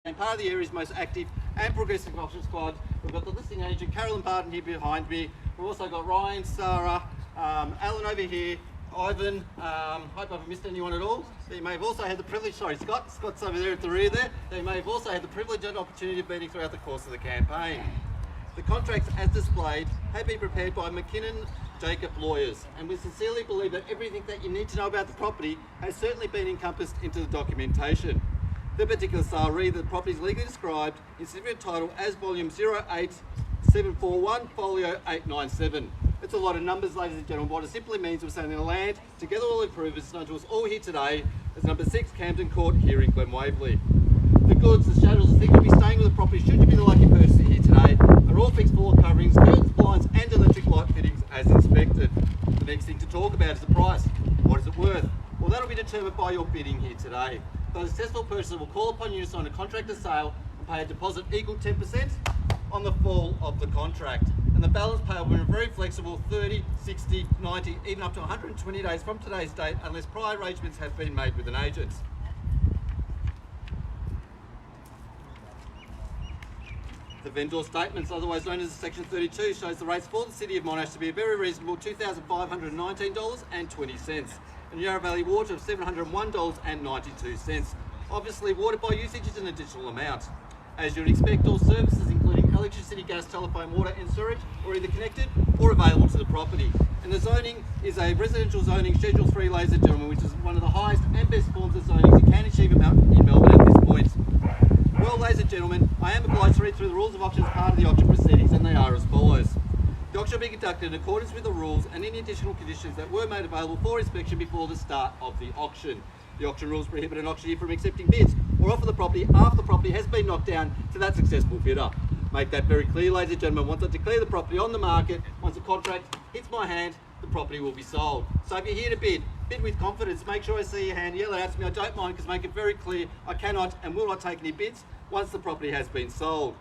and part of the area's most active and progressive auction squad. We've got the listing agent Carolyn Barton here behind me. We've also got Ryan, Sarah, Alan over here, Ivan. Hope I haven't missed anyone at all. You may have also had the privilege, Scott's over there at the rear there. They may have also had the privilege and opportunity of meeting throughout the course of the campaign. The contracts as displayed have been prepared by McKinnon Jacob Lawyers, and we sincerely believe that everything that you need to know about the property has certainly been encompassed into the documentation. The particular sale read that the property is legally described in certificate title as volume 08741 folio 897. It's a lot of numbers, ladies and gentlemen. What it simply means we're saying the land, together all improvers, known to us all here today as number 6 Camden Court here in Glen Waverley. The goods, the chattels, the things you'll be staying with the property should you be the lucky purchaser here today are all fixed floor coverings, curtains, blinds and electric light fittings as inspected. The next thing to talk about is the price. What is it worth? Well, that'll be determined by your bidding here today. The successful purchaser will call upon you to sign a contract of sale and pay a deposit equal 10% on the fall of the contract. And the balance payable is very flexible, 30, 60, 90, even up to 120 days from today's date, unless prior arrangements have been made with an agent. The vendor statements, otherwise known as Section 32, shows the rates for the City of Monash to be a very reasonable $2,519.20. and Yarra Valley Water of $701.92. Obviously, water by usage is an additional amount. As you'd expect, all services including electricity, gas, telephone, water and sewage are either connected or available to the property. And the zoning is a residential zoning Schedule 3, ladies and gentlemen, which is one of the highest and best forms of zoning you can achieve in Melbourne at this point. Well, ladies and gentlemen, I am obliged to read through the rules of auction as part of the auction proceedings, and they are as follows. The auction will be conducted in accordance with the rules and any additional conditions that were made available for inspection before the start of the auction. The auction rules prohibit an auctioneer from accepting bids or offer the property after the property has been knocked down to that successful bidder. Make that very clear, ladies and gentlemen. Once I declare the property on the market, once the contract hits my hand, the property will be sold. So if you're here to bid with confidence. Make sure I see your hand, yell it out to me. I don't mind, because make it very clear I cannot and will not take any bids once the property has been sold.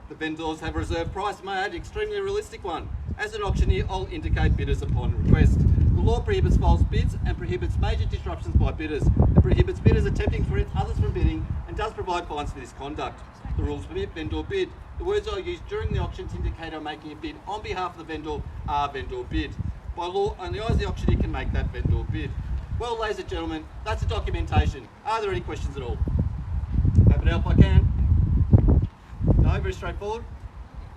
The vendors have a reserve price, may I add, an extremely realistic one. As an auctioneer, I'll indicate bidders upon request. The law prohibits false bids and prohibits major disruptions by bidders. It prohibits bidders attempting to prevent others from bidding and does provide fines for this conduct. The rules permit vendor bid. The words I use during the auction to indicate I'm making a bid on behalf of the vendor are vendor bid. By law, only I as the auctioneer can make that vendor bid. Well, ladies and gentlemen, that's the documentation. Are there any questions at all? Happy to help if I can. No, very straightforward.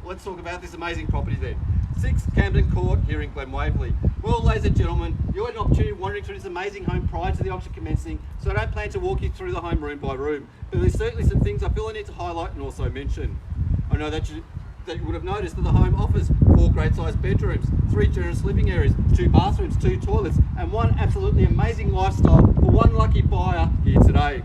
Let's talk about this amazing property then. 6 Camden Court here in Glen Waverley. Well, ladies and gentlemen, you had an opportunity of wandering through this amazing home prior to the auction commencing, so I don't plan to walk you through the home room by room, but there's certainly some things I feel I need to highlight and also mention. I know that you would have noticed that the home offers 4 great sized bedrooms, 3 generous living areas, 2 bathrooms, 2 toilets, and 1 absolutely amazing lifestyle for 1 lucky buyer here today.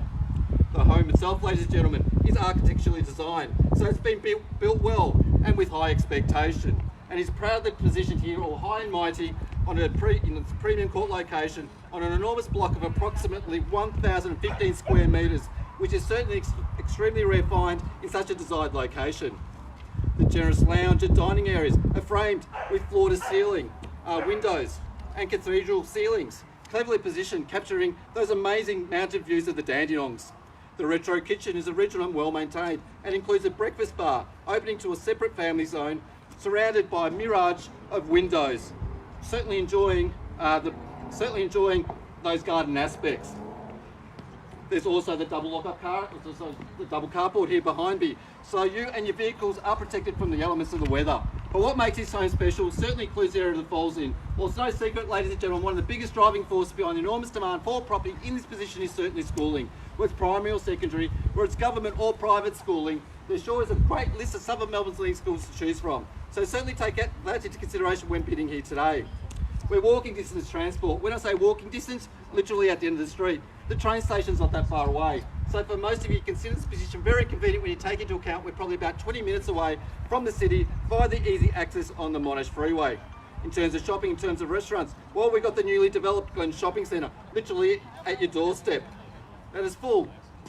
The home itself, ladies and gentlemen, is architecturally designed, so it's been built well and with high expectation, and is proudly positioned here all high and mighty on in its premium court location on an enormous block of approximately 1,015 square metres, which is certainly extremely rare find in such a desired location. The generous lounge and dining areas are framed with floor-to-ceiling windows and cathedral ceilings, cleverly positioned, capturing those amazing mountain views of the Dandenongs. The retro kitchen is original and well maintained and includes a breakfast bar opening to a separate family zone surrounded by a mirage of windows. Certainly enjoying those garden aspects. There's also the double lock-up car, also the double carport here behind me, so you and your vehicles are protected from the elements of the weather. But what makes this home special certainly includes the area that falls in. Well, it's no secret, ladies and gentlemen, one of the biggest driving forces behind the enormous demand for property in this position is certainly schooling. Whether it's primary or secondary, whether it's government or private schooling, there sure is a great list of some of Melbourne's leading schools to choose from. So certainly take that into consideration when bidding here today. We're walking distance transport. When I say walking distance, literally at the end of the street. The train station's not that far away. So for most of you, consider this position very convenient when you take into account we're probably about 20 minutes away from the city via the easy access on the Monash Freeway. In terms of shopping, in terms of restaurants, well, we've got the newly developed Glen Shopping Centre, literally at your doorstep. That is full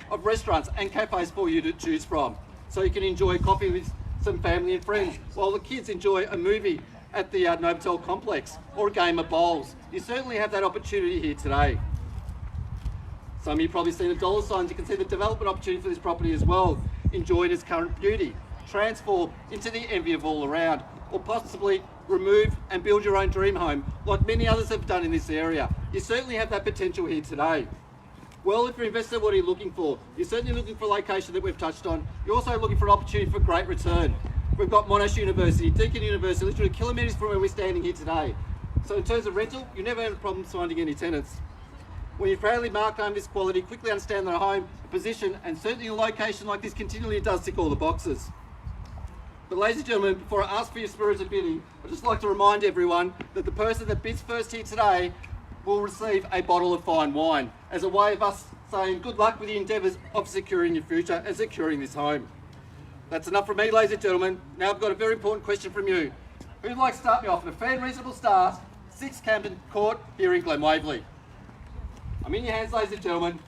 of restaurants and cafes for you to choose from. So you can enjoy coffee with some family and friends, while the kids enjoy a movie at the Novotel complex or a game of bowls. You certainly have that opportunity here today. Some of you probably seen the dollar signs. You can see the development opportunity for this property as well. Enjoy its current beauty, transform into the envy of all around, or possibly remove and build your own dream home like many others have done in this area. You certainly have that potential here today. Well, if you're an investor, what are you looking for? You're certainly looking for a location that we've touched on. You're also looking for an opportunity for great return. We've got Monash University, Deakin University, literally kilometres from where we're standing here today. So in terms of rental, you never have problems finding any tenants. When you proudly mark home this quality, quickly understand that a home, a position, and certainly a location like this continually does tick all the boxes. But ladies and gentlemen, before I ask for your spirited bidding, I'd just like to remind everyone that the person that bids first here today will receive a bottle of fine wine as a way of us saying good luck with the endeavours of securing your future and securing this home. That's enough from me, ladies and gentlemen. Now I've got a very important question from you. Who'd like to start me off with a fair and reasonable start, 6 Camden Court here in Glen Waverley? I'm in your hands, ladies and gentlemen.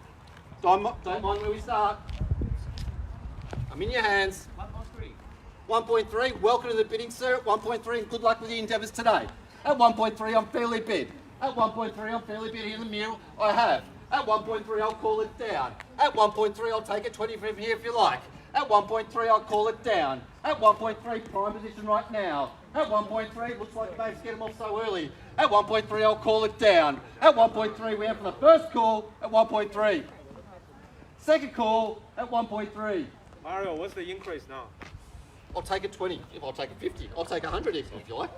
Don't mind where we start. I'm in your hands. 1.3, welcome to the bidding, sir. At 1.3, and good luck with the endeavours today. At 1.3, I'm fairly bid. At 1.3, I'm fairly bid here in the middle. I have. At 1.3, I'll call it down. At 1.3, I'll take it 20 from here if you like. At 1.3, I'll call it down. At 1.3, prime position right now. At 1.3, looks like the babes get them off so early. At 1.3, I'll call it down. At 1.3, we have for the first call at 1.3. Second call at 1.3. Mario, what's the increase now? I'll take a 20, if I'll take a 50. I'll take 100 if you like.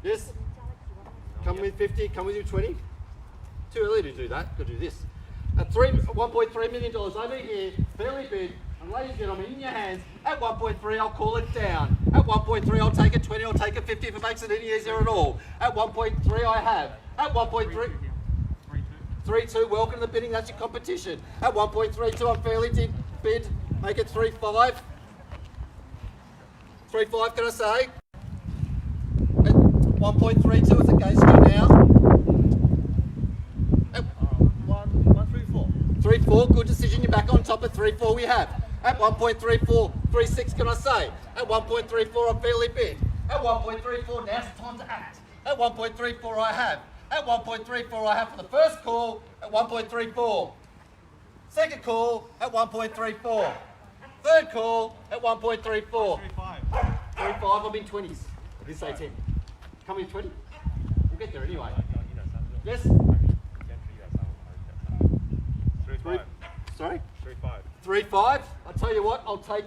Yes? Come with 50, come with you 20. Too early to do that, got to do this. At $1.3 million over here, fairly bid, and ladies and gentlemen, in your hands, at 1.3 I'll call it down. At 1.3 I'll take a 20, I'll take a 50 if it makes it any easier at all. At 1.3 I have. At 1.3, 3.2, welcome to the bidding, that's your competition. At 1.32 I'm fairly bid, make it 3.5. 3.5 can I say? At 1.32 is against you now. 3.4, good decision, you're back on top at 3.4 we have. At 1.34, 3.6 can I say? At 1.34 I'm fairly bid. At 1.34 now's the time to act. At 1.34 I have. At 1.34 I have for the first call at 1.34. Second call at 1.34. Third call at 1.34. 3.5, I'm in 20s. I did say 10. Come in 20? We'll get there anyway. Yes? 3.5. Sorry? 3.5. 3.5. I'll tell you what, I'll take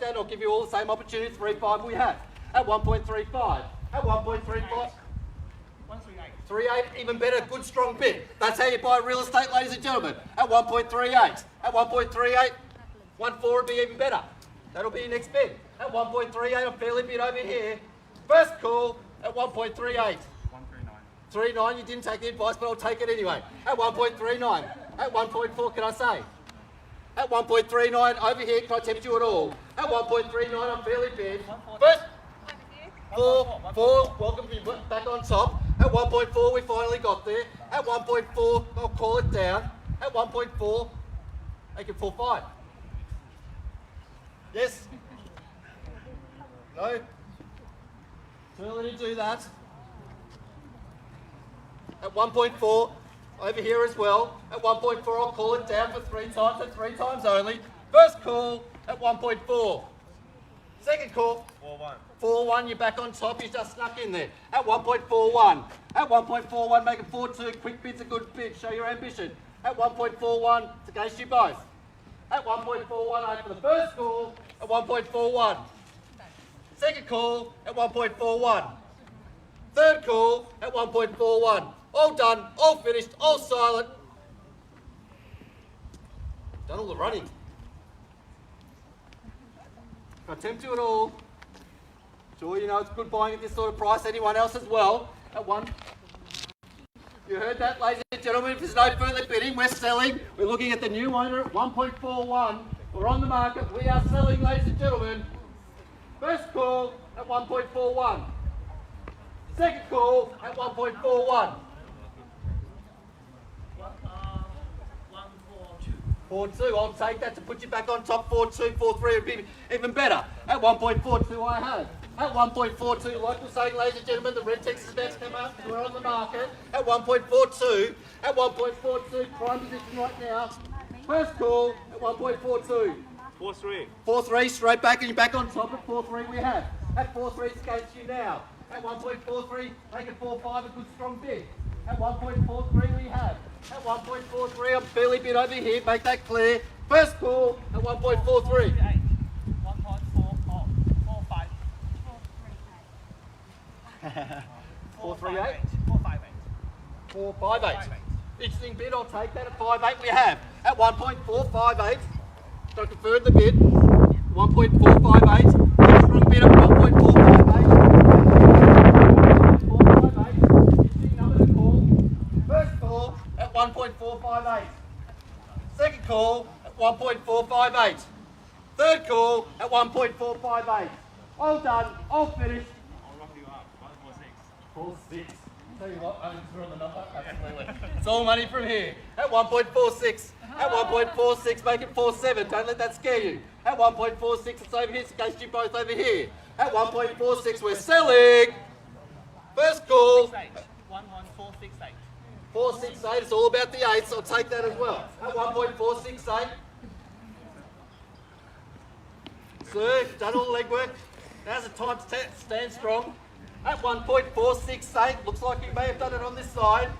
that. I'll give you all the same opportunity. 3.5 we have. At 1.35. At 1.35. 3.8, even better, good strong bid. That's how you buy real estate, ladies and gentlemen. At 1.38. At 1.38, 1.4 would be even better. That'll be your next bid. At 1.38, I'm fairly bid over here. First call at 1.38. 3.9, you didn't take the advice, but I'll take it anyway. At 1.39. At 1.4, can I say? At 1.39, over here, can I tempt you at all? At 1.39, I'm fairly bid. First, 4, welcome to be back on top. At 1.4, we finally got there. At 1.4, I'll call it down. At 1.4, make it 4.5. Yes? No? Too early to do that. At 1.4, over here as well. At 1.4, I'll call it down for 3 times and 3 times only. First call at 1.4. Second call. 4.1. 4.1, you're back on top, you just snuck in there. At 1.41. At 1.41, make it 4.2. Quick bid's a good bid, show your ambition. At 1.41, it's against you both. At 1.41, I have for the first call at 1.41. Second call at 1.41. Third call at 1.41. All done, all finished, all silent. Done all the running. If I tempt you at all, sure you know it's good buying at this sort of price. Anyone else as well? At 1. You heard that, ladies and gentlemen. If there's no further bidding, we're selling. We're looking at the new owner at 1.41. We're on the market. We are selling, ladies and gentlemen. First call at 1.41. Second call at 1.41. 4.2, I'll take that to put you back on top. 4.2, 4.3 would be even better. At 1.42 I have. At 1.42, like we're saying, ladies and gentlemen, the red text is about to come up because we're on the market. At 1.42, at 1.42, prime position right now. First call at 1.42. 4-3. 4-3, straight back and you're back on top at 4-3 we have. At 4-3 it's against you now. At 1.43, make it 4-5, a good strong bid. At 1.43 we have. At 1.43, I'm fairly bid over here, make that clear. First call at 1.43. 438? 458. Interesting bid, I'll take that at 5.8 we have. At 1.458, so I confirm the bid. 1.458. Strong bid at 1.458. 458. Interesting number to call. First call at 1.458. Second call at 1.458. Third call at 1.458. All done, all finished. I'll rock you up. 4-6. Tell you what, I'm through on the number. Absolutely. It's all money from here. At 1.46. At 1.46, make it 4-7. Don't let that scare you. At 1.46, it's over here. It's against you both over here. At 1.46, we're selling. First call. 11468. 468. It's all about the 8s. I'll take that as well. At 1.468. Sir, done all the legwork. Now's the time to stand strong. At 1.468, looks like you may have done it on this side.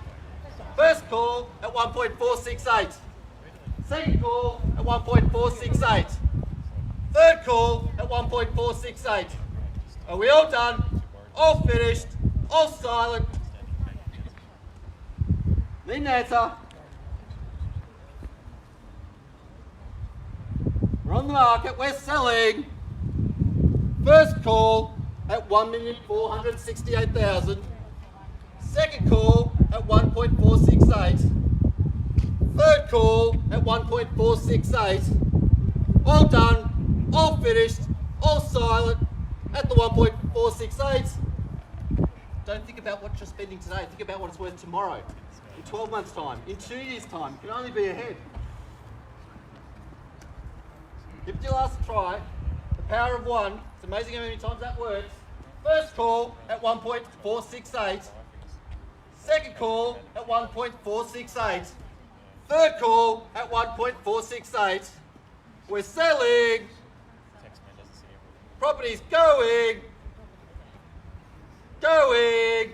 First call at 1.468. Second call at 1.468. Third call at 1.468. Are we all done? All finished? All silent? Need an answer. We're on the market, we're selling. First call at 1,468,000. Second call at 1.468. Third call at 1.468. All done, all finished, all silent at the 1.468. Don't think about what you're spending today, think about what it's worth tomorrow, in 12 months' time, in 2 years' time. You can only be ahead. Give it your last try. The power of one. It's amazing how many times that works. First call at 1.468. Second call at 1.468. Third call at 1.468. We're selling. Property's going. Going.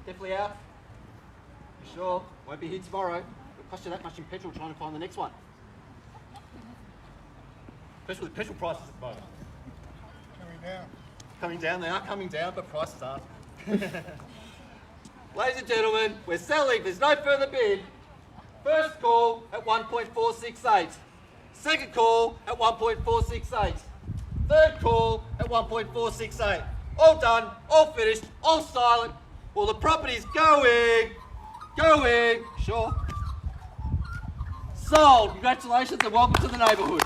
Definitely out. You sure? Won't be here tomorrow. It'll cost you that much in petrol trying to find the next one. Especially with petrol prices at the moment. Coming down, they are coming down, but prices aren't. Ladies and gentlemen, we're selling, there's no further bid. First call at 1.468. Second call at 1.468. Third call at 1.468. All done, all finished, all silent. Well, the property's going. Sure. Sold. Congratulations and welcome to the neighbourhood.